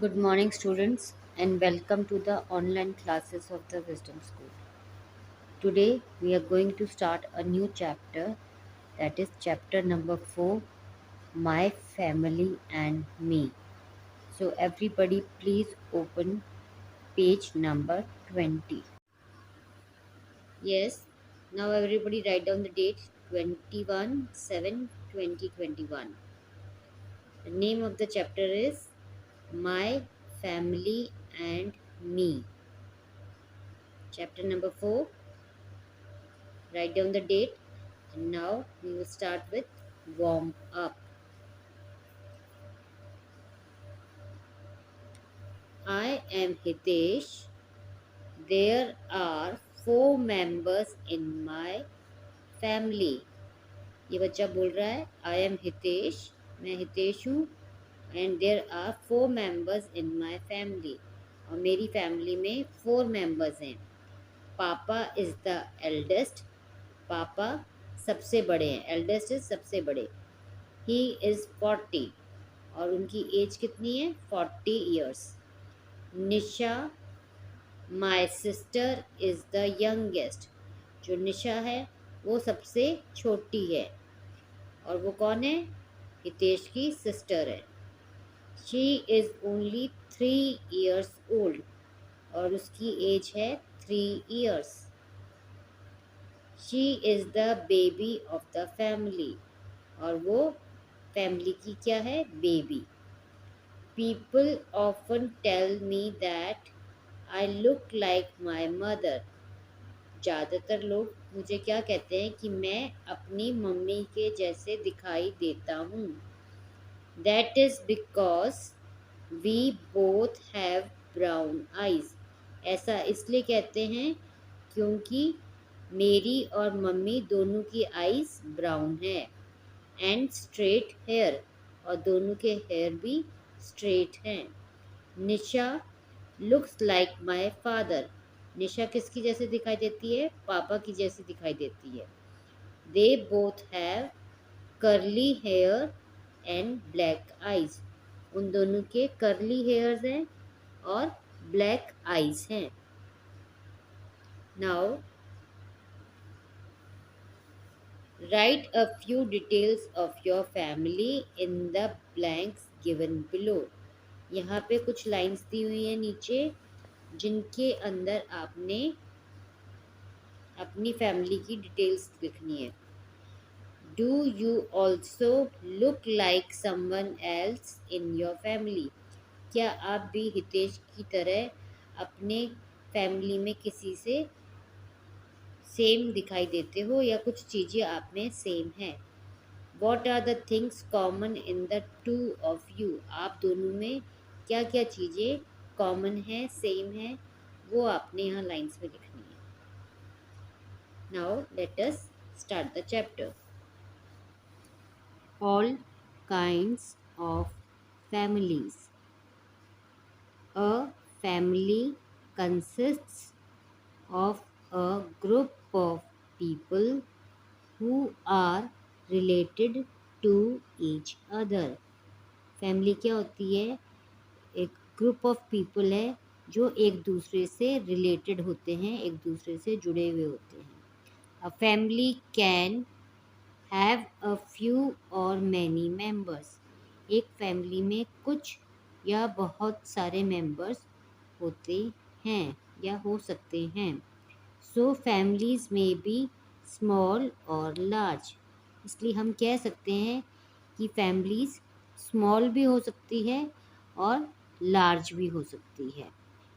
Good morning, students, and welcome to the online classes of the Wisdom School. Today, we are going to start a new chapter, that is, chapter number 4, My Family and Me. So, everybody, please open page number 20. Yes, now everybody write down the date 21/7/2021. The name of the chapter is My Family and Me. Chapter number 4. Write down the date, and now we will start with warm up. I am Hitesh. There are 4 members in my family. ये बच्चा बोल रहा है I am Hitesh, मैं हितेश हूँ, and there are 4 members in my family, और मेरी family में 4 members हैं. पापा इज़ द एल्डेस्ट, पापा सबसे बड़े हैं, एल्डेस्ट इज सबसे बड़े. ही इज़ 40, और उनकी एज कितनी है 40 years. Nisha my sister is the youngest, जो निशा है वो सबसे छोटी है, और वो कौन है, हितेश की सिस्टर है. She is only 3 years old, और उसकी एज है 3 years. She is the baby of the family, और वो फैमिली की क्या है, baby. People often tell me that I look like my mother. ज़्यादातर लोग मुझे क्या कहते हैं कि मैं अपनी मम्मी के जैसे दिखाई देता हूँ. That is because we both have brown eyes. ऐसा इसलिए कहते हैं क्योंकि मेरी और मम्मी दोनों की आईज ब्राउन है. एंड स्ट्रेट हेयर, और दोनों के हेयर भी स्ट्रेट हैं. निशा लुक्स लाइक माई फादर. निशा किसकी जैसे दिखाई देती है, पापा की जैसी दिखाई देती है. They both have curly hair and black eyes. उन दोनों के कर्ली हेयर्स हैं और ब्लैक आइज हैं. Now write a few details of your family in the blanks given below. यहाँ पे कुछ लाइंस दी हुई हैं नीचे, जिनके अंदर आपने अपनी फैमिली की डिटेल्स लिखनी है. Do you also look like someone else in your family. क्या आप भी हितेश की तरह अपने फैमिली में किसी से सेम दिखाई देते हो, या कुछ चीज़ें आप में सेम हैं. What are the things common in the two of you. आप दोनों में क्या क्या चीज़ें कॉमन हैं, सेम हैं, वो आपने यहाँ लाइन्स में लिखनी है. Now let us start the chapter. All kinds of families. A family consists of a group of people who are related to each other. Family क्या होती है, एक ग्रुप ऑफ पीपल है जो एक दूसरे से रिलेटेड होते हैं, एक दूसरे से जुड़े हुए होते हैं. A family can have a few और मैनी मेंबर्स. एक फैमिली में कुछ या बहुत सारे मेंबर्स होते हैं या हो सकते हैं. सो फैमिलीज में बी स्मॉल और लार्ज. इसलिए हम कह सकते हैं कि फैमिलीज स्मॉल भी हो सकती है और लार्ज भी हो सकती है.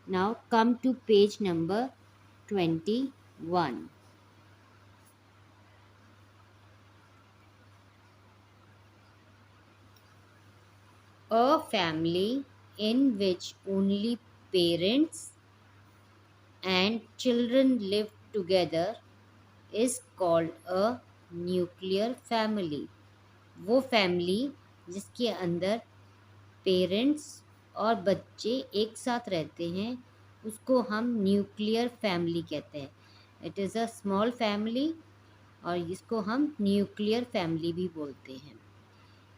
Now come to page number 21. A family in which only parents and children live together is called a nuclear family. वो फैमिली जिसके अंदर पेरेंट्स और बच्चे एक साथ रहते हैं उसको हम न्यूक्लियर फैमिली कहते हैं. It is a small family, और इसको हम न्यूक्लियर फैमिली भी बोलते हैं.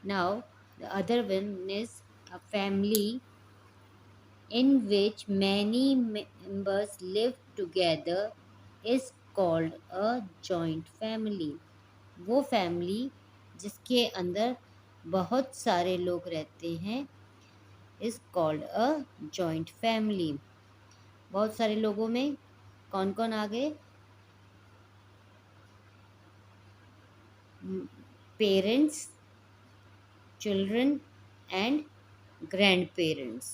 Now the other one is a family in which many members live together is called a joint family. वो फैमिली जिसके अंदर बहुत सारे लोग रहते हैं is called a joint family. बहुत सारे लोगों में कौन कौन आ गए? Parents, children and grand parents,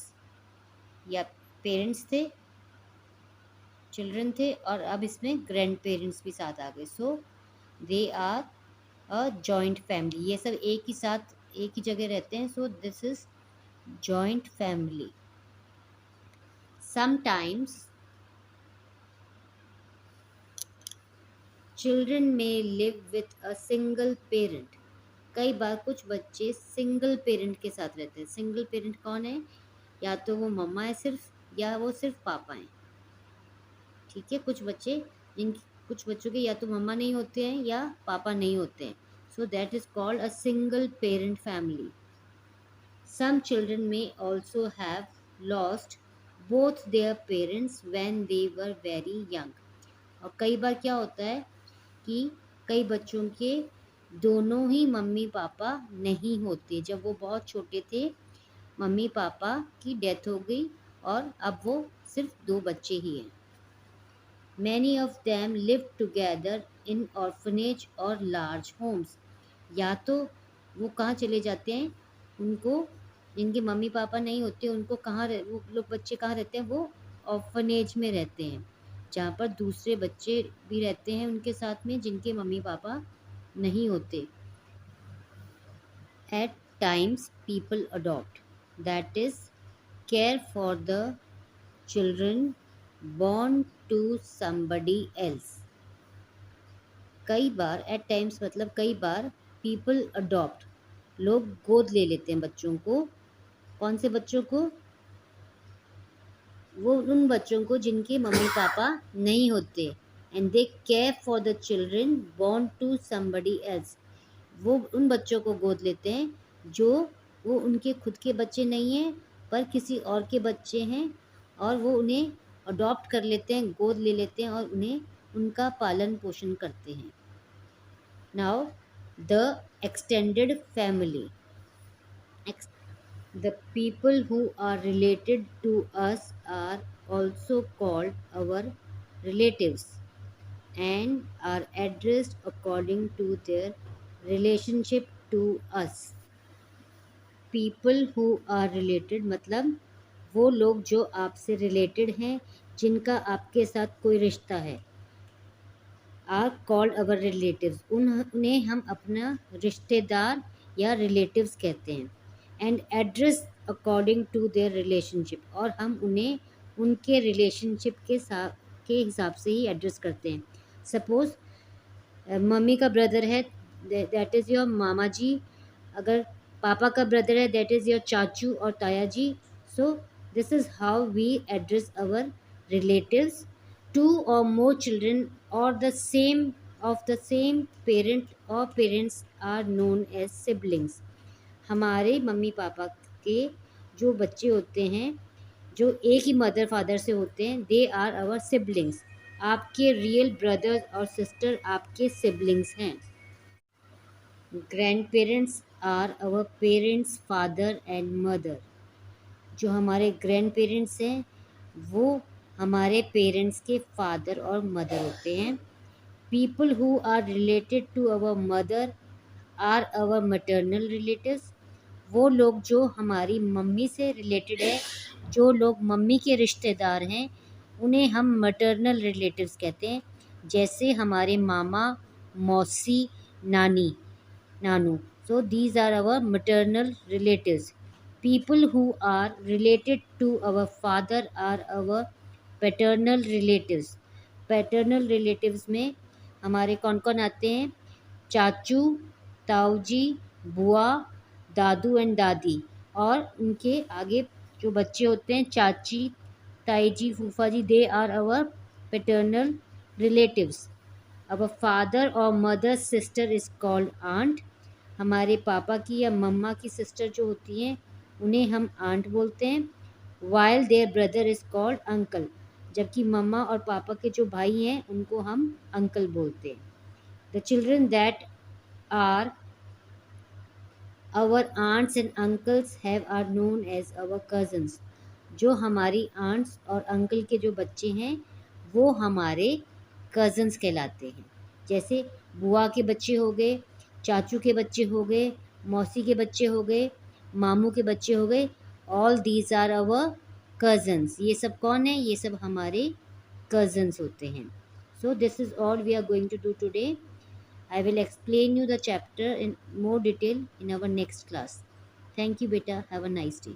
या पेरेंट्स थे, चिल्ड्रन थे, और अब इसमें ग्रैंड पेरेंट्स भी साथ आ गए. So they are a joint family. ये सब एक ही साथ एक ही जगह रहते हैं. So this is joint family. Sometimes children may live with a single parent. कई बार कुछ बच्चे सिंगल पेरेंट के साथ रहते हैं. सिंगल पेरेंट कौन है? या तो वो मम्मा है सिर्फ, या वो सिर्फ पापा हैं. ठीक है, कुछ कुछ बच्चों के या तो मम्मा नहीं होते हैं या पापा नहीं होते हैं. So that is called a single parent family. Some children may also have lost both their parents when they were very young. और कई बार क्या होता है कि कई बच्चों के दोनों ही मम्मी पापा नहीं होते. जब वो बहुत छोटे थे मम्मी पापा की डेथ हो गई और अब वो सिर्फ 2 बच्चे ही हैं. Many of them live together in orphanage or large homes. या तो वो कहाँ चले जाते हैं, उनको जिनके मम्मी पापा नहीं होते उनको वो लोग बच्चे कहाँ रहते हैं? वो ऑर्फनेज में रहते हैं, जहाँ पर दूसरे बच्चे भी रहते हैं उनके साथ में जिनके मम्मी पापा नहीं होते. At times people adopt, that is, care for the children born to somebody else. कई बार एट टाइम्स मतलब कई बार पीपल अडॉप्ट, लोग गोद ले लेते हैं बच्चों को. कौन से बच्चों को? वो उन बच्चों को जिनके मम्मी पापा नहीं होते. And they care for the children born to somebody else. वो उन बच्चों को गोद लेते हैं जो वो उनके खुद के बच्चे नहीं हैं पर किसी और के बच्चे हैं, और वो उन्हें अडॉप्ट कर लेते हैं, गोद ले लेते हैं और उन्हें उनका पालन पोषण करते हैं. Now, the extended family. The people who are related to us are also called our relatives and are addressed according to their relationship to us. People who are related मतलब वो लोग जो आपसे रिलेटेड हैं, जिनका आपके साथ कोई रिश्ता है. Are called our relatives. उन्हें हम अपना रिश्तेदार या रिलेटिव्स कहते हैं. And address according to their relationship. और हम उन्हें उनके रिलेशनशिप के हिसाब से ही एड्रेस करते हैं. सपोज मम्मी का ब्रदर है, दैट इज़ योर मामा जी. अगर पापा का ब्रदर है, दैट इज़ योर चाचू और ताया जी. So this is how we address our relatives. Two or more children or the same of the same parent or parents are known as siblings. हमारे mummy papa के जो बच्चे होते हैं जो एक ही मदर फादर से होते हैं, दे आर आवर सिबलिंग्स. आपके रियल ब्रदर्स और सिस्टर आपके सिबलिंग्स हैं. Grandparents are our parents father and mother. जो हमारे ग्रैंड पेरेंट्स हैं वो हमारे पेरेंट्स के फादर और मदर होते हैं. People who are related to our mother are our maternal relatives. वो लोग जो हमारी मम्मी से रिलेटेड है, जो लोग मम्मी के रिश्तेदार हैं, उन्हें हम मटर्नल रिलेटिव्स कहते हैं. जैसे हमारे मामा, मौसी, नानी, नानू. So these are our maternal relatives. People who are related to our father are our paternal relatives. Paternal relatives में हमारे कौन कौन आते हैं? चाचू, ताऊ जी, बुआ, दादू एंड दादी. और उनके आगे जो बच्चे होते हैं, चाची, ताई जी, फूफा जी, they are our paternal relatives. Our father और mother sister is called aunt. हमारे पापा की या मम्मा की सिस्टर जो होती हैं उन्हें हम आंट बोलते हैं. while their brother is called uncle. जबकि मम्मा और पापा के जो भाई हैं उनको हम अंकल बोलते हैं. The children that are our aunts and uncles have are known as our cousins. जो हमारी आंट्स और अंकल के जो बच्चे हैं वो हमारे कज़न्स कहलाते हैं. जैसे बुआ के बच्चे हो गए, चाचू के बच्चे हो गए, मौसी के बच्चे हो गए, मामू के बच्चे हो गए. All these are our cousins. ये सब कौन है? ये सब हमारे कज़न्स होते हैं. So this is all we are going to do today. I will explain you the chapter in more detail in our next class. Thank you, beta. Have a nice day.